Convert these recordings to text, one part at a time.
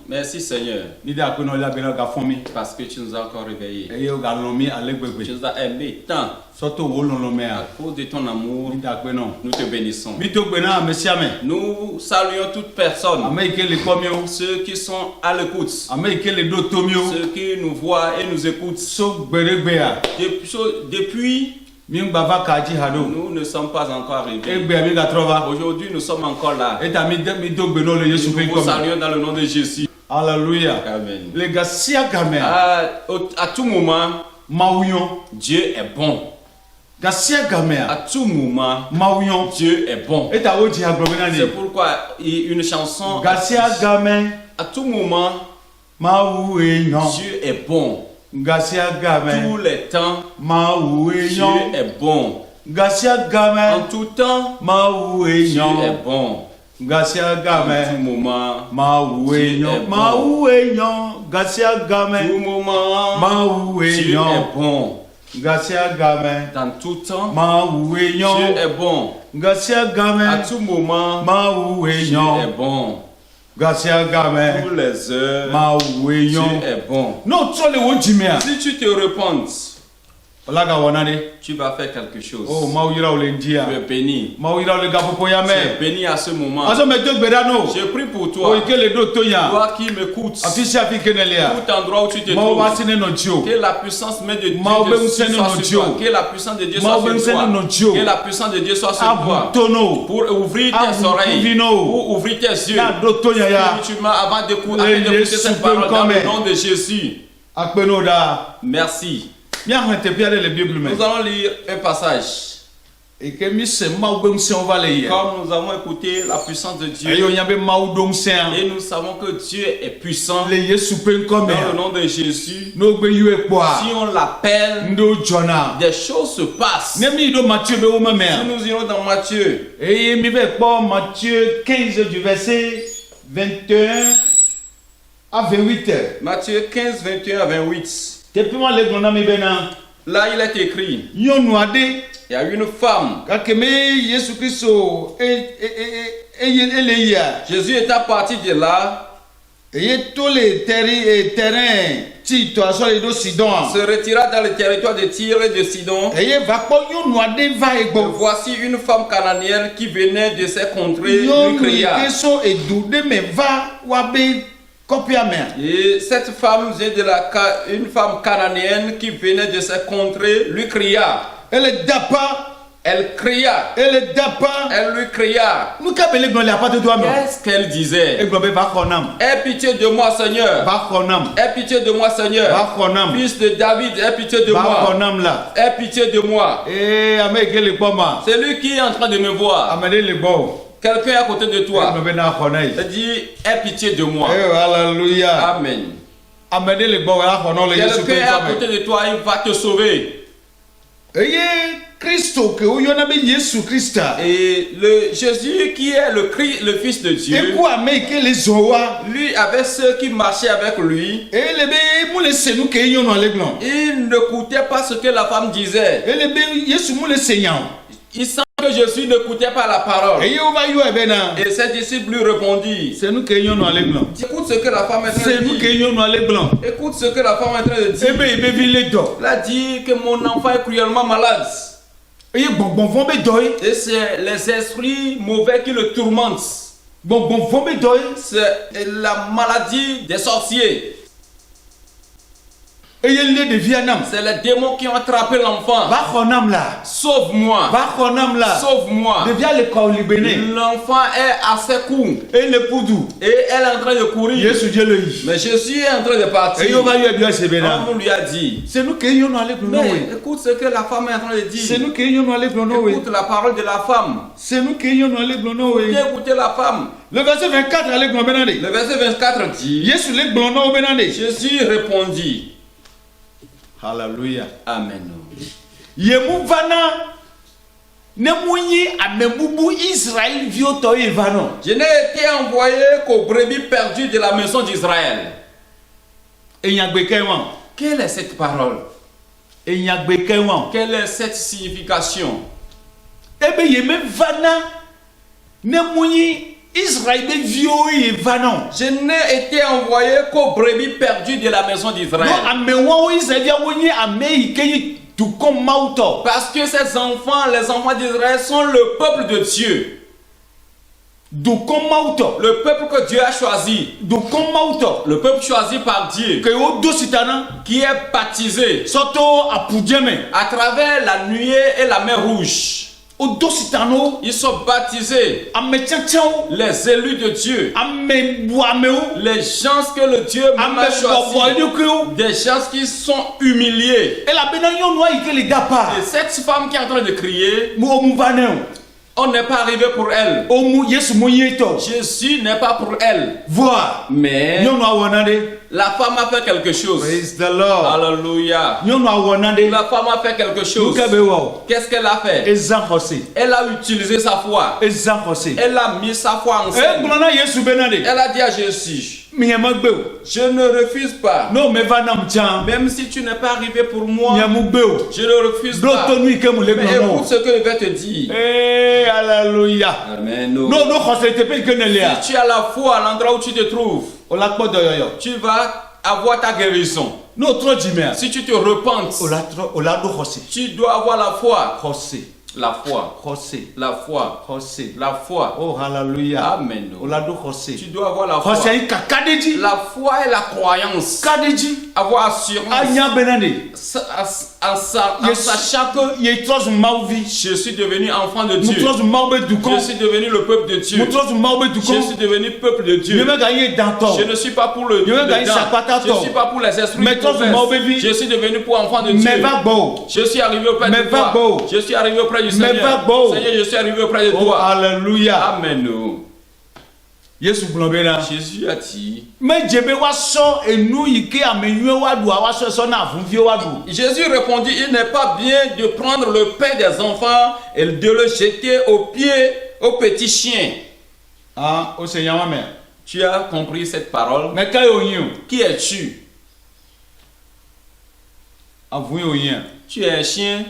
Merci Seigneur, parce que tu nous as encore réveillés. Tu nous as aimés tant. À cause de ton amour, nous te bénissons. Nous saluons toute personne, ceux qui sont à l'écoute, ceux qui nous voient et nous écoutent. Depuis, nous ne sommes pas encore arrivés. Aujourd'hui, nous sommes encore là. Nous vous saluons dans le nom de Jésus. Alléluia. Amen. À tout moment, Dieu est bon. À tout moment, Dieu est bon. C'est pourquoi une chanson, à tout moment, Dieu est bon. Tous les temps, Dieu est bon. En tout temps, Dieu est bon. En tout moment, Dieu est bon. Tout moment, Dieu est bon. Dans tout temps, Dieu est bon. À tout moment, Dieu est bon. Tous les heures, Dieu est bon. Si tu te repens, tu vas faire quelque chose. Tu es béni. Tu es béni à ce moment. Je prie pour toi. Toi qui m'écoutes, tout endroit où tu te trouves, que la puissance de Dieu soit sur toi. Que la puissance de Dieu soit sur toi. Que la puissance de Dieu soit sur toi. Pour ouvrir tes oreilles, pour ouvrir tes yeux, spirituellement, avant d'écouter cette parole dans le nom de Jésus. Merci. Nous allons lire un passage. Comme nous avons écouté la puissance de Dieu, et nous savons que Dieu est puissant, dans le nom de Jésus, si on l'appelle, des choses se passent. Si nous irons dans Matthieu, Matthieu 15 du verset 21 à 28. Matthieu 15, 21 à 28. Là, il est écrit, il y a une femme. Jésus est parti de là, se retira dans le territoire de Tyr et de Sidon. Voici une femme cananéenne qui venait de ces contrées, lui cria. Et cette femme vient de une femme cananéenne qui venait de ces contrées, lui cria. Elle cria. Elle lui cria. Qu'est-ce qu'elle disait? Aie pitié de moi, Seigneur. Aie pitié de moi, Seigneur. Fils de David, aie pitié de moi. Aie pitié de moi. C'est lui qui est en train de me voir. Quelqu'un à côté de toi. Il dit, aie pitié de moi. Alléluia. Amen. Quelqu'un à côté de toi, il va te sauver. Et le Jésus qui est le Fils de Dieu, lui avec ceux qui marchaient avec lui, il n'écoutait pas ce que la femme disait. Il sent que Jésus n'écoutait pas la parole. Et ses disciples lui répondirent, écoute ce que la femme est en train de dire. Écoute ce que la femme est en train de dire. Elle a dit que mon enfant est cruellement malade. Et c'est les esprits mauvais qui le tourmentent. C'est la maladie des sorciers. C'est les démons qui ont attrapé l'enfant. Sauve-moi. Sauve-moi. L'enfant est à ses coups. Et elle est en train de courir. Mais Jésus est en train de partir. On lui a dit, mais écoute ce que la femme est en train de dire. Écoute la parole de la femme. Écoutez la femme. Le verset 24 dit, Jésus répondit. Alléluia. Amen. Je n'ai été envoyé qu'aux brebis perdues de la maison d'Israël. Quelle est cette parole? Quelle est cette signification? Israël be vieux et vanon. Je n'ai été envoyé qu'aux brebis perdues de la maison d'Israël. Parce que ces enfants, les enfants d'Israël, sont le peuple de Dieu. Le peuple que Dieu a choisi. Le peuple choisi par Dieu. Qui est baptisé à travers la nuée et la mer rouge. Ils sont baptisés. Les élus de Dieu. Les gens que le Dieu même a choisi. Des gens qui sont humiliés. Et cette femme qui est en train de crier, on n'est pas arrivé pour elle. Jésus n'est pas pour elle. Mais la femme a fait quelque chose. Praise the Lord. Alléluia. La femme a fait quelque chose. Qu'est-ce qu'elle a fait? Elle a utilisé sa foi. Elle a mis sa foi en scène. Elle a dit à Jésus, je ne refuse pas. Même si tu n'es pas arrivé pour moi, je ne refuse pas. Mais écoute ce que je vais te dire. Alléluia. Amen. Si tu as la foi à l'endroit où tu te trouves, tu vas avoir ta guérison. Si tu te repentes, tu dois avoir la foi. La foi. La foi. La foi. Oh, hallelujah. Amen. Tu dois avoir la foi. La foi et la croyance. Avoir assurance. En sachant que je suis devenu enfant de Dieu. Je suis devenu le peuple de Dieu. Je suis devenu peuple de Dieu. Je ne suis pas pour le dedans. Je ne suis pas pour les esprits mauvais. Je suis devenu pour enfant de Dieu. Je suis arrivé auprès de toi. Je suis arrivé auprès du Seigneur. Seigneur, je suis arrivé auprès de toi. Alléluia. Amen. Jésus a dit. Jésus répondit, il n'est pas bien de prendre le pain des enfants et de le jeter aux pieds aux petits chiens. Ah, au Seigneur, ma mère. Tu as compris cette parole? Qui es-tu? Tu es un chien.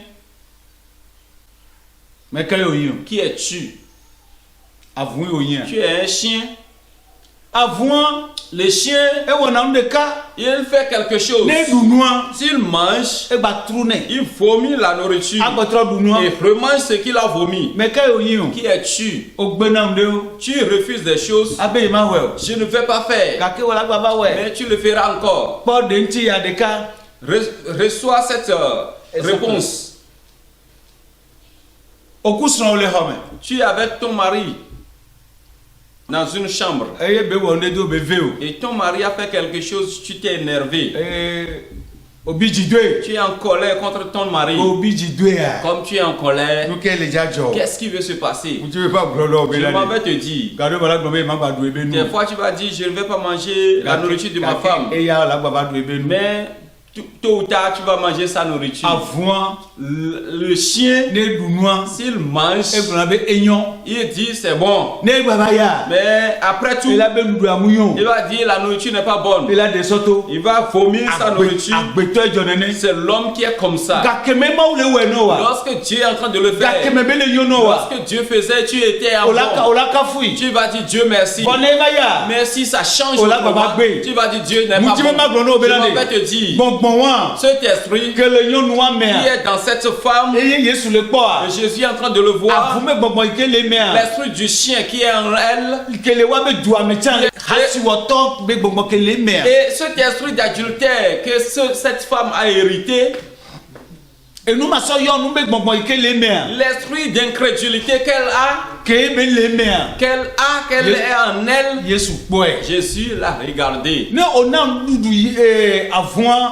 Qui es-tu? Tu es un chien. Le chien, il fait quelque chose. S'il mange, il vomit la nourriture et remange ce qu'il a vomi. Qui es-tu? Tu refuses des choses. Je ne vais pas faire. Mais tu le feras encore. Reçois cette réponse. Tu es avec ton mari dans une chambre et ton mari a fait quelque chose, tu t'es énervé. Tu es en colère contre ton mari. Comme tu es en colère, qu'est-ce qui veut se passer? Je m'en vais te dire. Des fois tu vas dire, je ne vais pas manger la nourriture de ma femme. Mais tôt ou tard, tu vas manger sa nourriture. Le chien, s'il mange, il dit c'est bon. Mais après tout, il va dire la nourriture n'est pas bonne. Il va vomir sa nourriture. C'est l'homme qui est comme ça. Lorsque Dieu est en train de le faire, lorsque Dieu faisait, tu étais en bon. Tu vas dire Dieu merci. Mais si ça change, tu vas dire Dieu n'est pas bon. Je vais te dire. Cet esprit qui est dans cette femme, et Jésus est en train de le voir. L'esprit du chien qui est en elle. Et cet esprit d'adultère que cette femme a hérité. L'esprit d'incrédulité qu'elle est en elle, Jésus l'a regardé.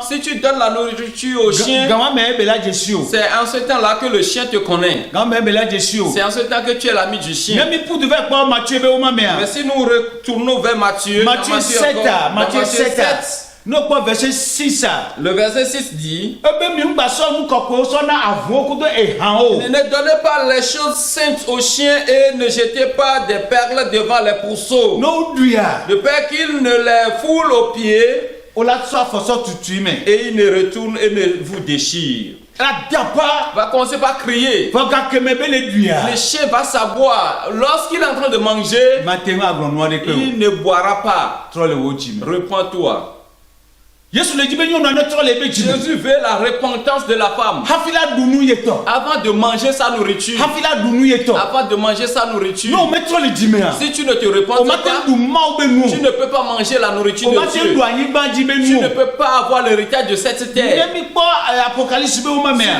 Si tu donnes la nourriture au chien, c'est en ce temps-là que le chien te connaît. C'est en ce temps que tu es l'ami du chien. Mais si nous retournons vers Matthieu, Matthieu 7, verset 6. Le verset 6 dit, ne donnez pas les choses saintes aux chiens et ne jetez pas des perles devant les pourceaux, de peur qu'ils ne les foulent aux pieds et ils ne retournent et ne vous déchirent. va commencer par crier. Le chien va savoir, lorsqu'il est en train de manger, il ne boira pas. Répands-toi. Jésus veut la repentance de la femme. Avant de manger sa nourriture. Avant de manger sa nourriture. Si tu ne te repens pas, tu ne peux pas manger la nourriture de Dieu. Tu ne peux pas avoir l'héritage de cette terre. Si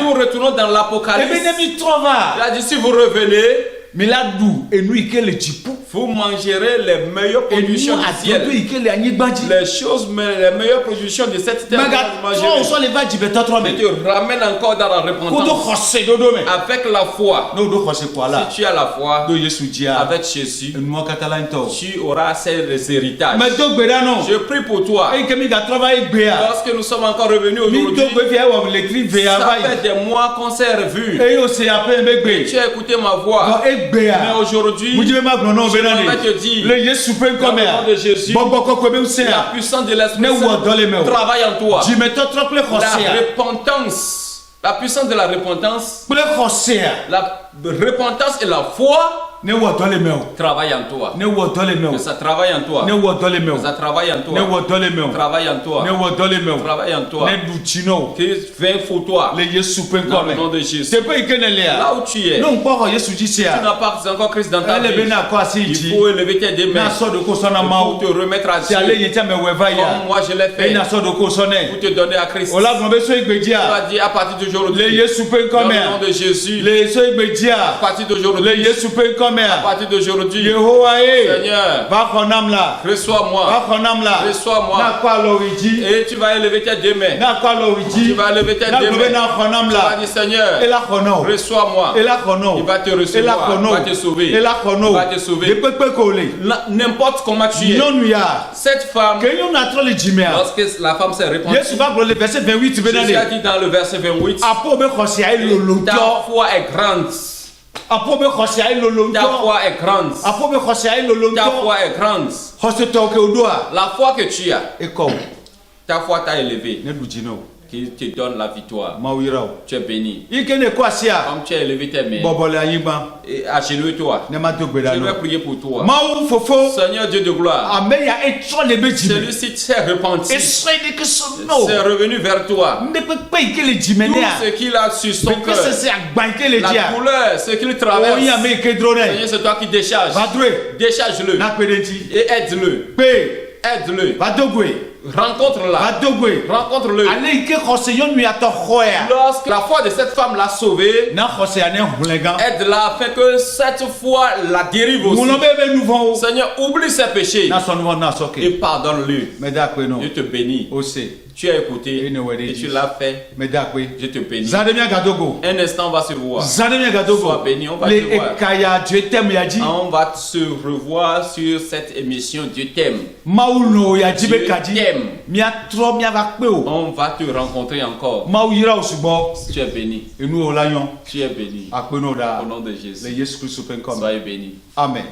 nous retournons dans l'Apocalypse, il a dit si vous revenez, vous mangerez les meilleures productions du ciel. Les choses, les meilleures productions de cette terre. Mais tu ramènes encore dans la repentance. Avec la foi. Si tu as la foi avec Jésus, tu auras ces héritages. Je prie pour toi. Lorsque nous sommes encore revenus aujourd'hui, ça fait des mois qu'on s'est revus. Tu as écouté ma voix. Mais aujourd'hui, je vais te dire, dans le nom de Jésus, la puissance de l'Esprit travaille en toi. La repentance, la puissance de la repentance, et la foi travaille en toi. Que ça travaille en toi. Que ça travaille en toi. Travaille en toi. Travaille en toi. Que viens pour toi. Dans le nom de Jésus. Là où tu es, tu n'as pas encore Christ dans ta vie. Il faut élever tes deux mains pour te remettre à Dieu. Comme moi je l'ai fait. Pour te donner à Christ. Tu vas dire à partir d'aujourd'hui. Dans le nom de Jésus. À partir d'aujourd'hui. À partir d'aujourd'hui, Seigneur, reçois-moi. Reçois-moi. Et tu vas élever tes deux mains. Tu vas élever tes deux mains. Tu vas dire Seigneur, reçois-moi. Il va te recevoir. Il va te sauver. Il va te sauver. N'importe comment tu es. Cette femme, lorsque la femme s'est répandue, Jésus a dit dans le verset 28, ta foi est grande. Ta foi est grande. Ta foi est grande. La foi que tu as, ta foi t'a élevé. Qui te donne la victoire. Tu es béni. Comme tu as élevé tes mains. Et agenouille-toi. Je vais prier pour toi. Seigneur Dieu de gloire. Celui-ci s'est repenti. C'est revenu vers toi. Tout ce qu'il a sur son cœur. La douleur, ce qu'il traverse. Seigneur, c'est toi qui décharges. Décharge-le. Et aide-le. Aide-le. Rencontre-la. Rencontre-le. Lorsque la foi de cette femme l'a sauvée, aide-la afin que cette foi la dérive aussi. Seigneur, oublie ses péchés et pardonne-lui. Je te bénis. Tu as écouté et tu l'as fait. Je te bénis. Un instant, on va se voir. Sois béni, on va te voir. On va se revoir sur cette émission Dieu t'aime. Dieu t'aime. On va te rencontrer encore. Tu es béni. Tu es béni. Au nom de Jésus. Soyez béni. Amen.